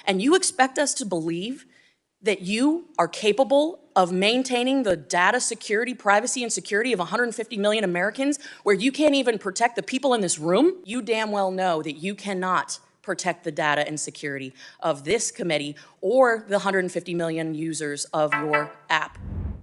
And you expect us to believe that you are capable of maintaining the data security, privacy, and security of 150 million Americans where you can't even protect the people in this room? You damn well know that you cannot protect the data and security of this committee or the 150 million users of your app,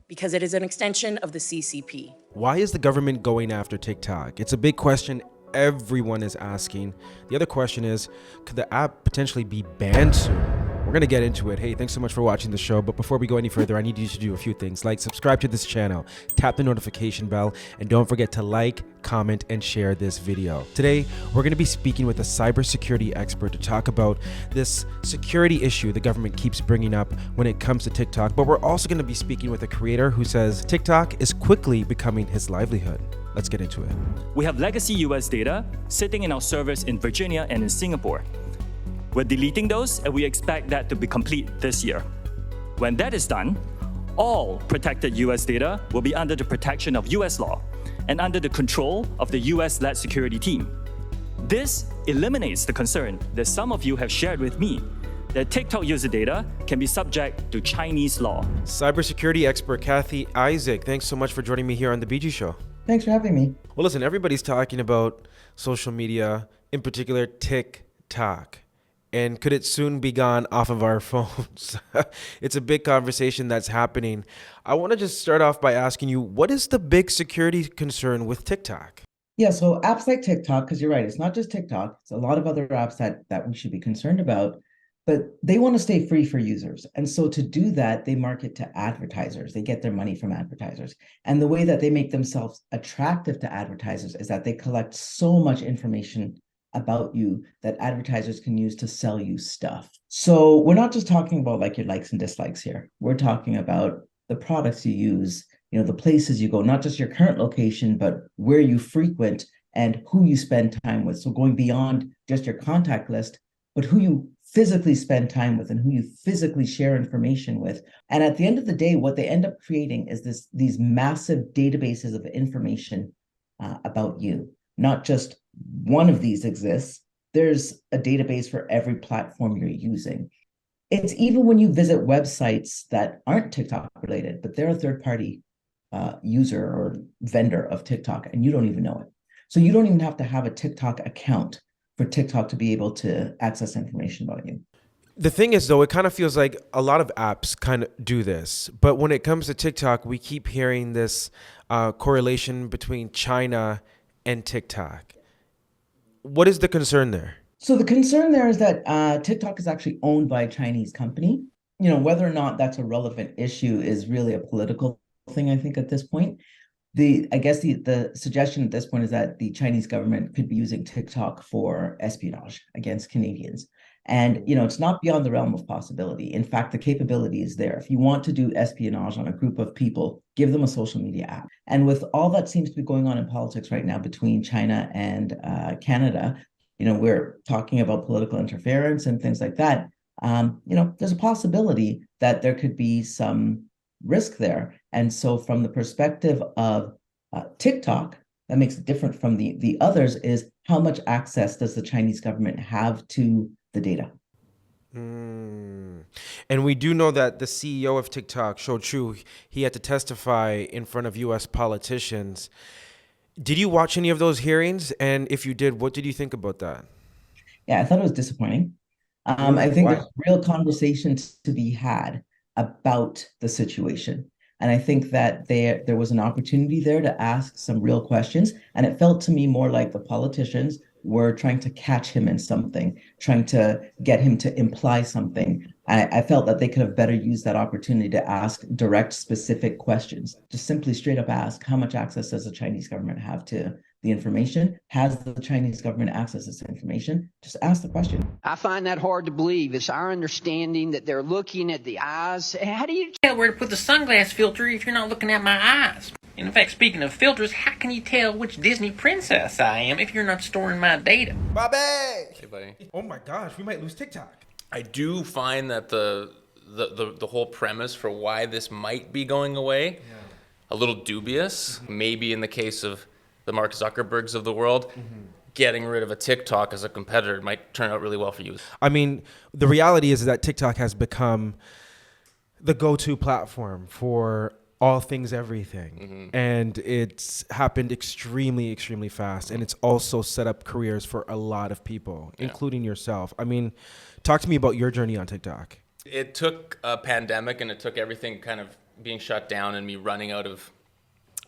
because it is an extension of the CCP. Why is the government going after TikTok? It's a big question everyone is asking. The other question is, could the app potentially be banned soon? We're going to get into it. Hey, thanks so much for watching the show. But before we go any further, I need you to do a few things. Like, subscribe to this channel, tap the notification bell, and don't forget to like, comment, and share this video. Today, we're going to be speaking with a cybersecurity expert to talk about this security issue the government keeps bringing up when it comes to TikTok. But we're also going to be speaking with a creator who says TikTok is quickly becoming his livelihood. Let's get into it. We have legacy US data sitting in our servers in Virginia and in Singapore. We're deleting those, and we expect that to be complete this year. When that is done, all protected US data will be under the protection of US law and under the control of the US-led security team. This eliminates the concern that some of you have shared with me that TikTok user data can be subject to Chinese law. Cybersecurity expert Kathy Isaac, thanks so much for joining me here on The BG Show. Thanks for having me. Well, listen, everybody's talking about social media, in particular TikTok. And could it soon be gone off of our phones? It's a big conversation that's happening. I want to just start off by asking you, what is the big security concern with TikTok? Yeah, so apps like TikTok, because you're right, it's not just TikTok, it's a lot of other apps that we should be concerned about, but they want to stay free for users. And so to do that, they market to advertisers. They get their money from advertisers. And the way that they make themselves attractive to advertisers is that they collect so much information about you that advertisers can use to sell you stuff. So we're not just talking about like your likes and dislikes here. We're talking about the products you use, the places you go, not just your current location, but where you frequent and who you spend time with. So going beyond just your contact list, but who you physically spend time with and who you physically share information with. And at the end of the day, what they end up creating is these massive databases of information about you. Not just one of these exists. There's a database for every platform you're using. It's even when you visit websites that aren't TikTok related, but they're a third-party user or vendor of TikTok, and you don't even know it. So you don't even have to have a TikTok account for TikTok to be able to access information about you. The thing is, though, it kind of feels like a lot of apps kind of do this. But when it comes to TikTok, we keep hearing this correlation between China and TikTok. What is the concern there? So the concern there is that TikTok is actually owned by a Chinese company. Whether or not that's a relevant issue is really a political thing, I think, at this point. I guess the suggestion at this point is that the Chinese government could be using TikTok for espionage against Canadians. And, it's not beyond the realm of possibility. In fact, the capability is there. If you want to do espionage on a group of people, give them a social media app. And with all that seems to be going on in politics right now between China and Canada, we're talking about political interference and things like that. There's a possibility that there could be some risk there. And so from the perspective of TikTok, that makes it different from the others is how much access does the Chinese government have to the data? And we do know that the CEO of TikTok, Shou Chu, he had to testify in front of U.S. politicians. Did you watch any of those hearings? And if you did, what did you think about that? Yeah, I thought it was disappointing. I think there's real conversations to be had about the situation. And I think that there was an opportunity there to ask some real questions. And it felt to me more like the politicians were trying to catch him in something, trying to get him to imply something. I felt that they could have better used that opportunity to ask direct, specific questions. Just simply straight up ask, how much access does the Chinese government have to the information? Has the Chinese government access to this information? Just ask the question. I find that hard to believe. It's our understanding that they're looking at the eyes. How do you tell where to put the sunglass filter if you're not looking at my eyes? And in fact, speaking of filters, how can you tell which Disney princess I am if you're not storing my data? Bobby! Hey, buddy. Oh my gosh, we might lose TikTok. I do find that the whole premise for why this might be going away a little dubious. Maybe in the case of the Mark Zuckerbergs of the world. getting rid of a TikTok as a competitor might turn out really well for you. I mean, the reality is that TikTok has become the go-to platform for all things everything. And it's happened extremely, extremely fast. And it's also set up careers for a lot of people, including yourself. I mean, talk to me about your journey on TikTok. It took a pandemic and it took everything kind of being shut down and me running out of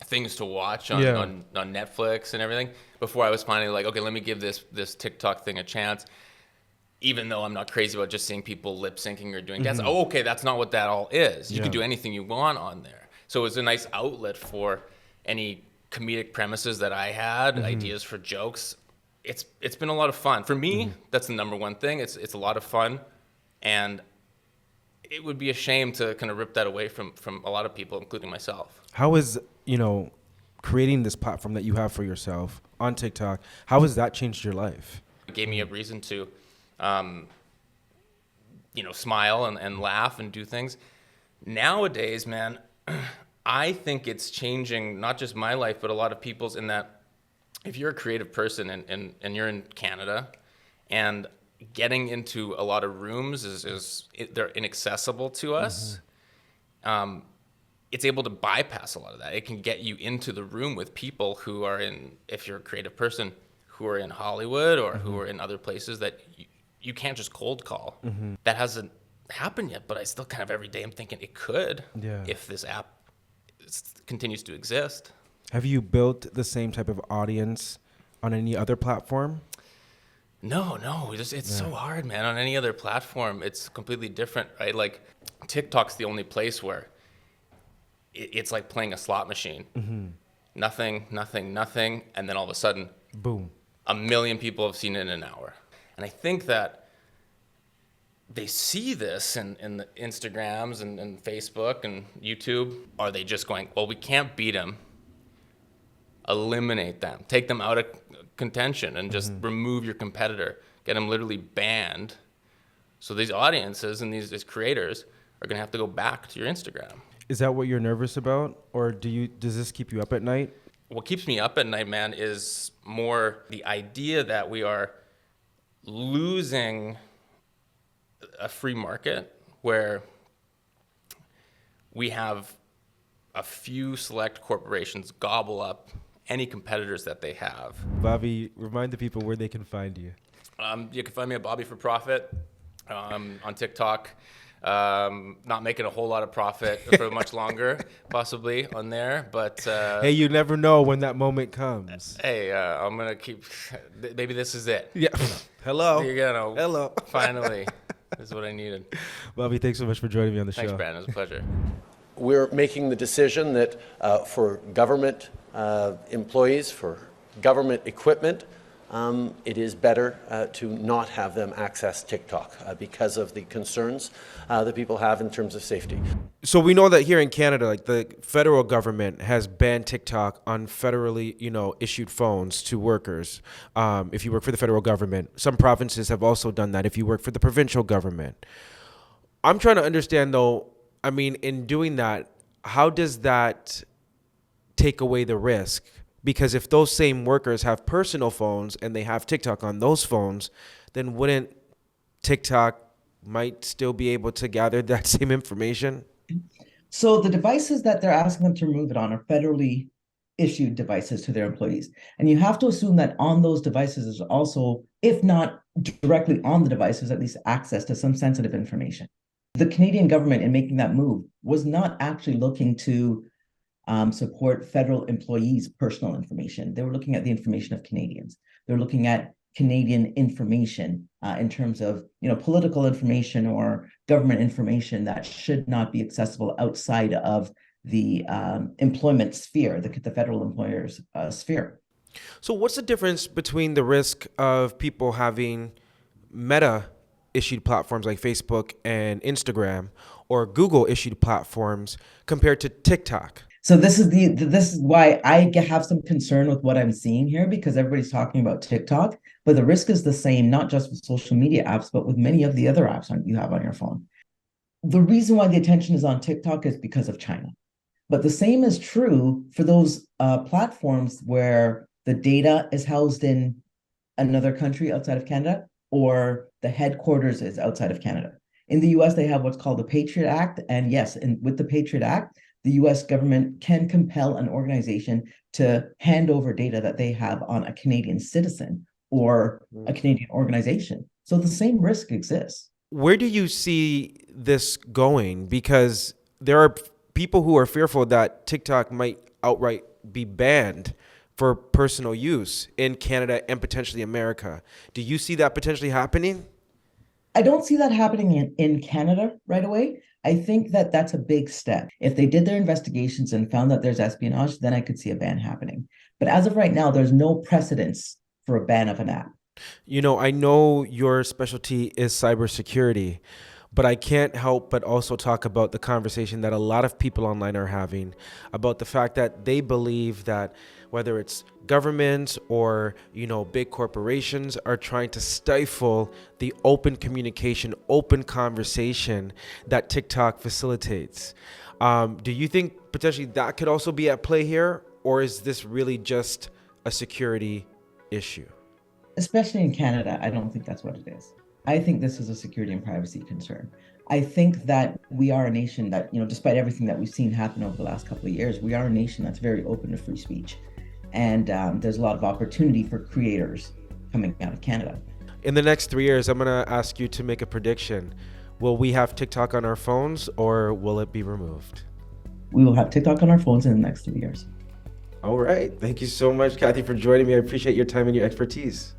things to watch on Netflix and everything before I was finally like, okay, let me give this TikTok thing a chance. Even though I'm not crazy about just seeing people lip syncing or doing dance. Oh, okay, that's not what that all is. You can do anything you want on there. So it was a nice outlet for any comedic premises that I had, ideas for jokes. It's been a lot of fun. For me, that's the number one thing. It's a lot of fun. And it would be a shame to kind of rip that away from a lot of people, including myself. How is, creating this platform that you have for yourself on TikTok, how has that changed your life? It gave me a reason to, smile and laugh and do things. Nowadays, man, I think it's changing not just my life, but a lot of people's, in that if you're a creative person and you're in Canada and getting into a lot of rooms they're inaccessible to us, it's able to bypass a lot of that. It can get you into the room with people who are if you're a creative person, who are in Hollywood or who are in other places that you can't just cold call. That hasn't happened yet, but I still kind of every day I'm thinking it could if this app continues to exist. Have you built the same type of audience on any other platform? No, it's so hard, man. On any other platform, it's completely different, right? Like TikTok's the only place where it's like playing a slot machine. Nothing, and then all of a sudden, boom, 1 million people have seen it in an hour. And I think that they see this in the Instagrams and Facebook and YouTube. Are they just going, well, we can't beat them, eliminate them, take them out of contention and just remove your competitor, get them literally banned. So these audiences and these creators are going to have to go back to your Instagram. Is that what you're nervous about? Or does this keep you up at night? What keeps me up at night, man, is more the idea that we are losing a free market where we have a few select corporations gobble up any competitors that they have. Bobby, remind the people where they can find you. You can find me at Bobby for Profit on TikTok. Not making a whole lot of profit for much longer, possibly on there, but hey, you never know when that moment comes. Hey, I'm gonna keep. Maybe this is it. Yeah. Hello. Hello. Finally, this is what I needed. Bobby, thanks so much for joining me on the show. Thanks, Brandon. It was a pleasure. We're making the decision that for government employees, for government equipment, it is better to not have them access TikTok because of the concerns that people have in terms of safety. So we know that here in Canada, like the federal government has banned TikTok on federally, issued phones to workers. If you work for the federal government, some provinces have also done that. If you work for the provincial government, I'm trying to understand though. I mean, in doing that, how does that take away the risk? Because if those same workers have personal phones and they have TikTok on those phones, then wouldn't TikTok might still be able to gather that same information? So the devices that they're asking them to remove it on are federally issued devices to their employees. And you have to assume that on those devices is also, if not directly on the devices, at least access to some sensitive information. The Canadian government, in making that move, was not actually looking to support federal employees' personal information. They were looking at the information of Canadians. They're looking at Canadian information in terms of political information or government information that should not be accessible outside of the employment sphere, the federal employer's sphere. So what's the difference between the risk of people having Meta issued platforms like Facebook and Instagram or Google issued platforms compared to TikTok? So this is why I have some concern with what I'm seeing here, because everybody's talking about TikTok, but the risk is the same, not just with social media apps, but with many of the other apps you have on your phone. The reason why the attention is on TikTok is because of China. But the same is true for those platforms where the data is housed in another country outside of Canada, or the headquarters is outside of Canada. In the US, they have what's called the Patriot Act. And yes, and with the Patriot Act, the US government can compel an organization to hand over data that they have on a Canadian citizen or a Canadian organization. So the same risk exists. Where do you see this going? Because there are people who are fearful that TikTok might outright be banned for personal use in Canada and potentially America. Do you see that potentially happening? I don't see that happening in Canada right away. I think that that's a big step. If they did their investigations and found that there's espionage, then I could see a ban happening. But as of right now, there's no precedence for a ban of an app. You know, I know your specialty is cybersecurity, but I can't help but also talk about the conversation that a lot of people online are having about the fact that they believe that whether it's governments or, you know, big corporations are trying to stifle the open communication, open conversation that TikTok facilitates. Do you think potentially that could also be at play here, or is this really just a security issue? Especially in Canada, I don't think that's what it is. I think this is a security and privacy concern. I think that we are a nation that, you know, despite everything that we've seen happen over the last couple of years, we are a nation that's very open to free speech. And there's a lot of opportunity for creators coming out of Canada. In the next 3 years, I'm going to ask you to make a prediction. Will we have TikTok on our phones or will it be removed? We will have TikTok on our phones in the next 3 years. All right. Thank you so much, Kathy, for joining me. I appreciate your time and your expertise.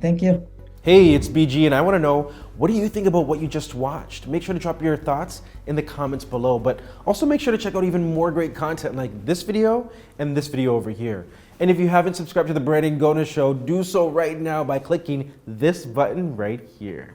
Thank you. Hey, it's BG, and I want to know, what do you think about what you just watched? Make sure to drop your thoughts in the comments below, but also make sure to check out even more great content like this video and this video over here. And if you haven't subscribed to the Brandon Gonez Show, do so right now by clicking this button right here.